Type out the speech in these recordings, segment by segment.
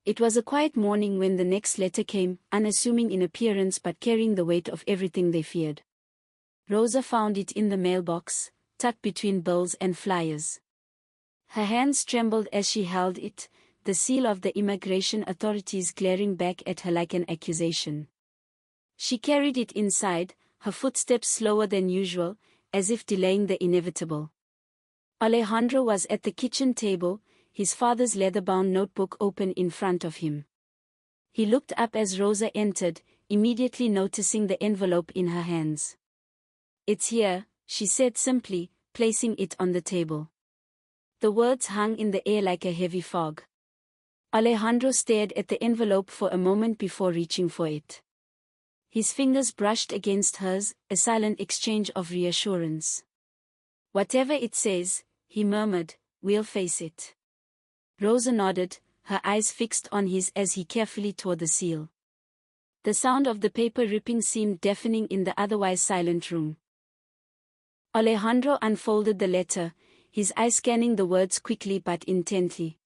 It was a quiet morning when the next letter came, unassuming in appearance but carrying the weight of everything they feared. Rosa found it in the mailbox, tucked between bills and flyers. Her hands trembled as she held it, the seal of the immigration authorities glaring back at her like an accusation. She carried it inside, her footsteps slower than usual, as if delaying the inevitable. Alejandro was at the kitchen table, his father's leather-bound notebook open in front of him. He looked up as Rosa entered, immediately noticing the envelope in her hands. "It's here," she said simply, placing it on the table. The words hung in the air like a heavy fog. Alejandro stared at the envelope for a moment before reaching for it. His fingers brushed against hers, a silent exchange of reassurance. "Whatever it says," he murmured, "we'll face it." Rosa nodded, her eyes fixed on his as he carefully tore the seal. The sound of the paper ripping seemed deafening in the otherwise silent room. Alejandro unfolded the letter, his eyes scanning the words quickly but intently.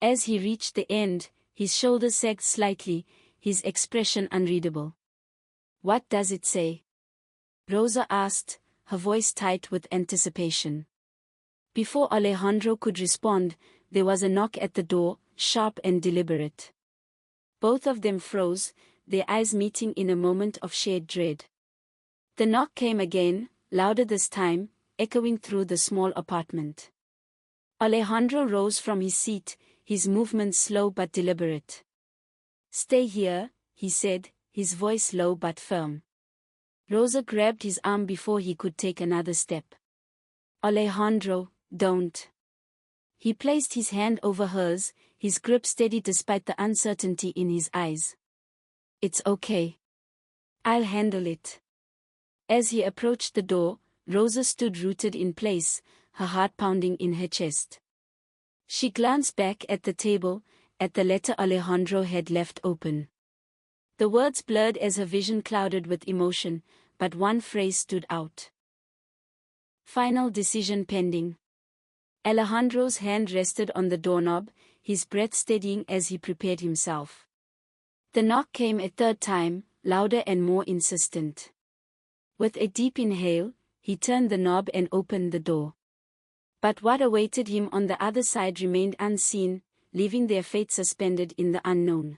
As he reached the end, his shoulders sagged slightly, his expression unreadable. "What does it say?" Rosa asked, her voice tight with anticipation. Before Alejandro could respond, there was a knock at the door, sharp and deliberate. Both of them froze, their eyes meeting in a moment of shared dread. The knock came again, louder this time, echoing through the small apartment. Alejandro rose from his seat, his movements slow but deliberate. "Stay here," he said, his voice low but firm. Rosa grabbed his arm before he could take another step. "Alejandro, don't." He placed his hand over hers, his grip steady despite the uncertainty in his eyes. "It's okay. I'll handle it." As he approached the door, Rosa stood rooted in place, her heart pounding in her chest. She glanced back at the table, at the letter Alejandro had left open. The words blurred as her vision clouded with emotion, but one phrase stood out. "Final decision pending." Alejandro's hand rested on the doorknob, his breath steadying as he prepared himself. The knock came a third time, louder and more insistent. With a deep inhale, he turned the knob and opened the door. But what awaited him on the other side remained unseen, leaving their fate suspended in the unknown.